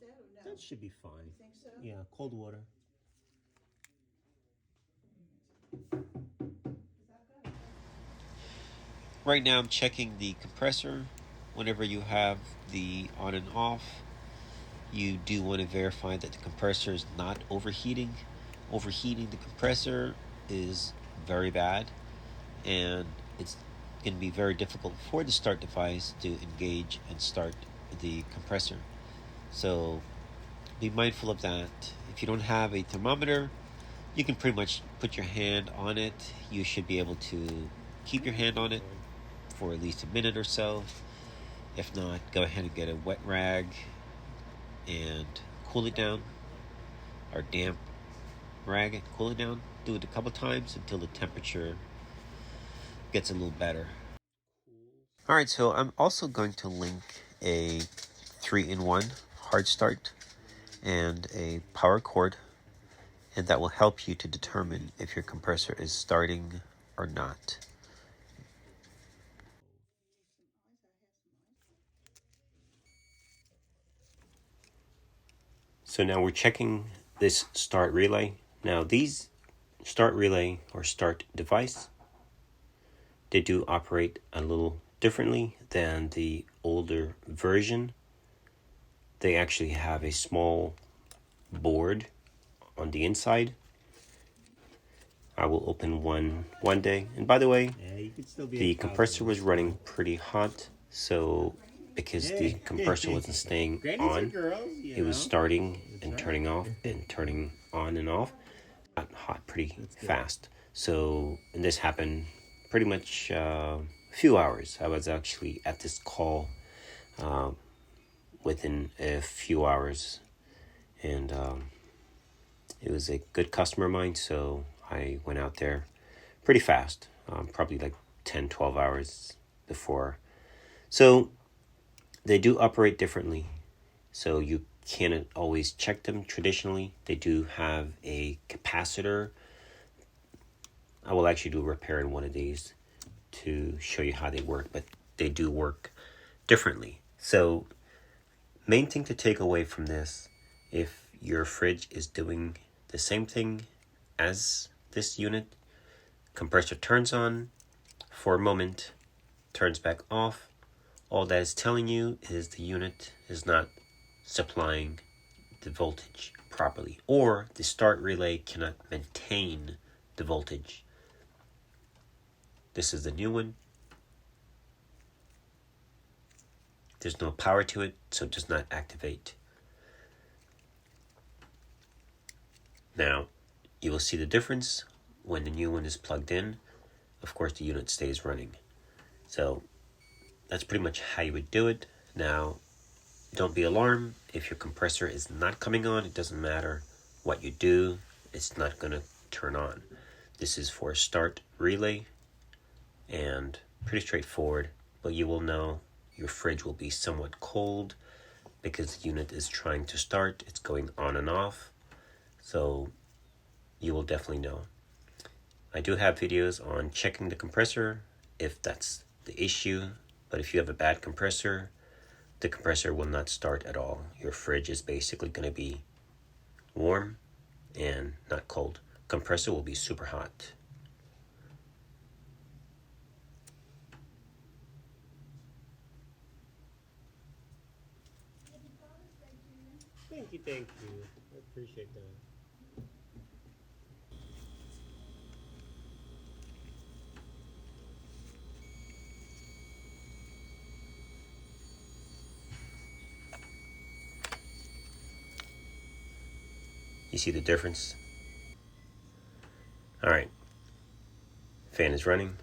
that or no? That should be fine. You think so? Yeah, cold water. Right now I'm checking the compressor. Whenever you have the on and off, you do want to verify that the compressor is not overheating. Overheating the compressor is very bad, and it's going to be very difficult for the start device to engage and start the compressor. So be mindful of that. If you don't have a thermometer, you can pretty much put your hand on it. You should be able to keep your hand on it for at least a minute or so. If not, go ahead and get a wet rag and cool it down, or damp rag and cool it down. Do it a couple times until the temperature gets a little better. Alright, so I'm also going to link a 3-in-1 hard start and a power cord, and that will help you to determine if your compressor is starting or not. So now we're checking this start relay. Now these start relay or start device, they do operate a little differently than the older version. They actually have a small board on the inside. I will open one day. And by the way, the compressor was running pretty hot, so because the compressor wasn't staying on, it was starting and turning off and turning on and off. Got hot pretty fast. So, and this happened pretty much a few hours. I was actually at this call within a few hours, and it was a good customer of mine, so I went out there pretty fast, probably like 10-12 hours before. So they do operate differently, so you cannot always check them traditionally. They do have a capacitor. I will actually do a repair in one of these to show you how they work, but they do work differently. So main thing to take away from this, if your fridge is doing the same thing as this unit, compressor turns on for a moment, turns back off, all that is telling you is the unit is not supplying the voltage properly, or the start relay cannot maintain the voltage. This is the new one. There's no power to it, so it does not activate. Now, you will see the difference when the new one is plugged in. Of course, the unit stays running. So that's pretty much how you would do it. Now, don't be alarmed if your compressor is not coming on. It doesn't matter what you do, it's not going to turn on. This is for a start relay, and pretty straightforward, but you will know your fridge will be somewhat cold because the unit is trying to start. It's going on and off, so you will definitely know. I do have videos on checking the compressor if that's the issue, but if you have a bad compressor, the compressor will not start at all. Your fridge is basically going to be warm and not cold. Compressor will be super hot. Thank you. I appreciate that. You see the difference? All right. Fan is running.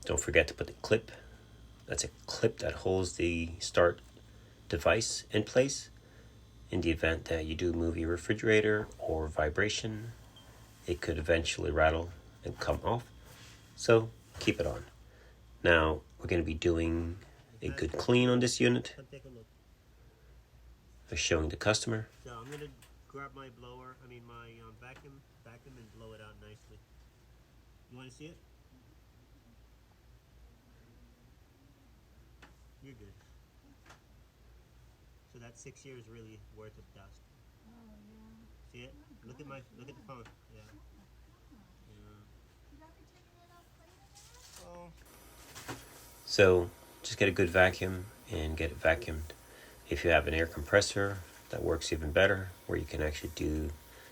Don't forget to put the clip. That's a clip that holds the start device in place. In the event that you do move your refrigerator or vibration, it could eventually rattle and come off. So keep it on. Now we're going to be doing a good clean on this unit. I'm showing the customer. grab my blower, my vacuum and blow it out nicely. You want to see it? You're good. So that 6 years really worth of dust. Oh yeah. See it? Oh, look at the phone. Yeah. Should I be taking it out later now? Oh. So just get a good vacuum and get it vacuumed. If you have an air compressor, that works even better, where you can actually do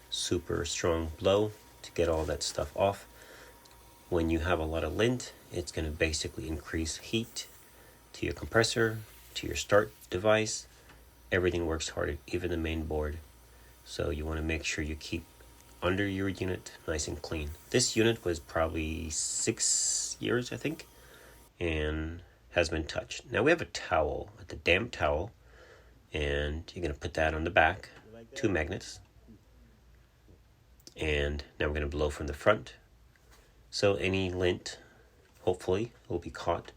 super strong blow to get all that stuff off. When you have a lot of lint, it's going to basically increase heat to your compressor, to your start device. Everything works harder, even the main board. So you want to make sure you keep under your unit nice and clean. This unit was probably 6 years, I think, and has been touched. Now we have a towel, the damp towel, and you're going to put that on the back, 2 magnets. And now we're going to blow from the front. So any lint, hopefully, will be caught,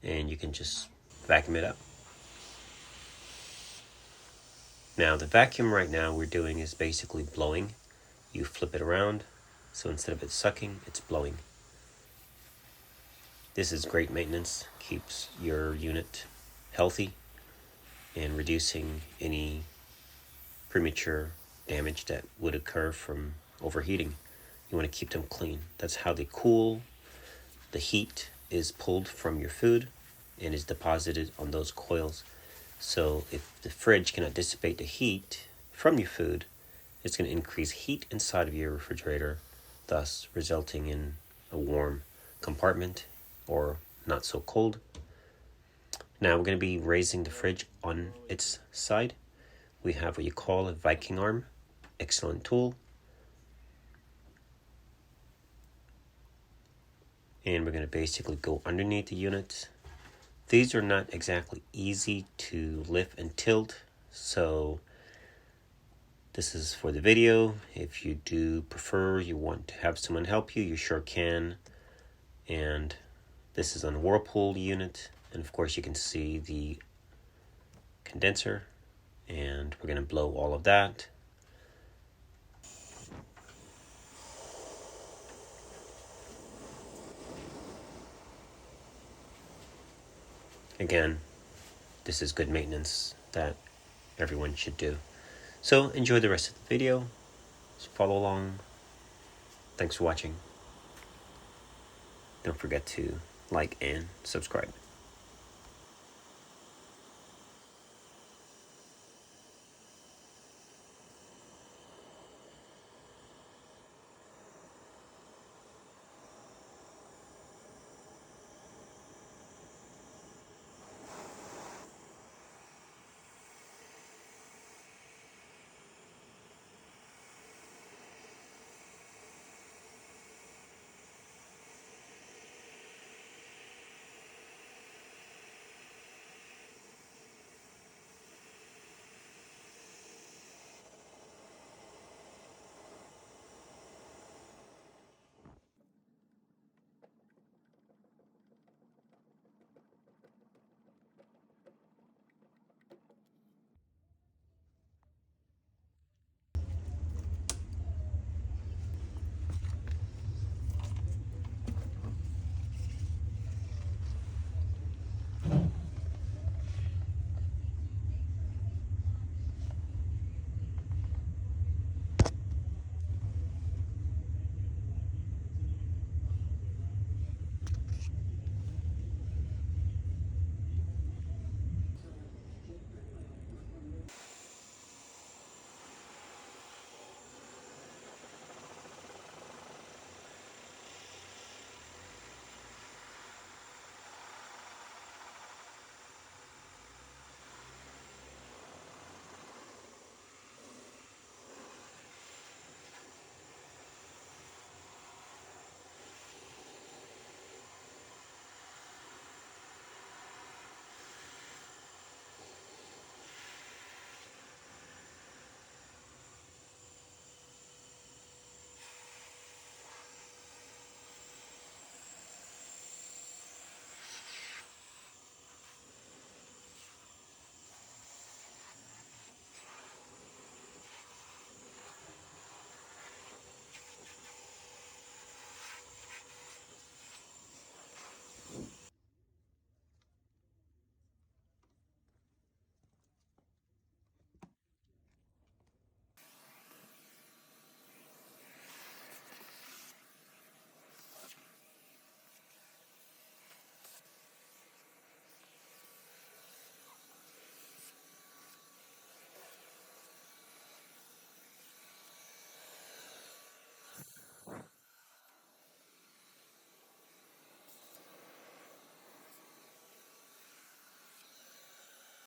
and you can just vacuum it up. Now the vacuum right now we're doing is basically blowing. You flip it around, so instead of it sucking, it's blowing. This is great maintenance, keeps your unit healthy and reducing any premature damage that would occur from overheating. You want to keep them clean. That's how they cool. The heat is pulled from your food and is deposited on those coils. So if the fridge cannot dissipate the heat from your food, it's going to increase heat inside of your refrigerator, thus resulting in a warm compartment or not so cold. Now we're going to be raising the fridge on its side. We have what you call a Viking arm. Excellent tool. And we're going to basically go underneath the unit. These are not exactly easy to lift and tilt, so this is for the video. If you do prefer, you want to have someone help you, you sure can. And this is on a Whirlpool unit, and of course you can see the condenser, and we're going to blow all of that. Again, this is good maintenance that everyone should do. So enjoy the rest of the video. Just follow along. Thanks for watching. Don't forget to like and subscribe.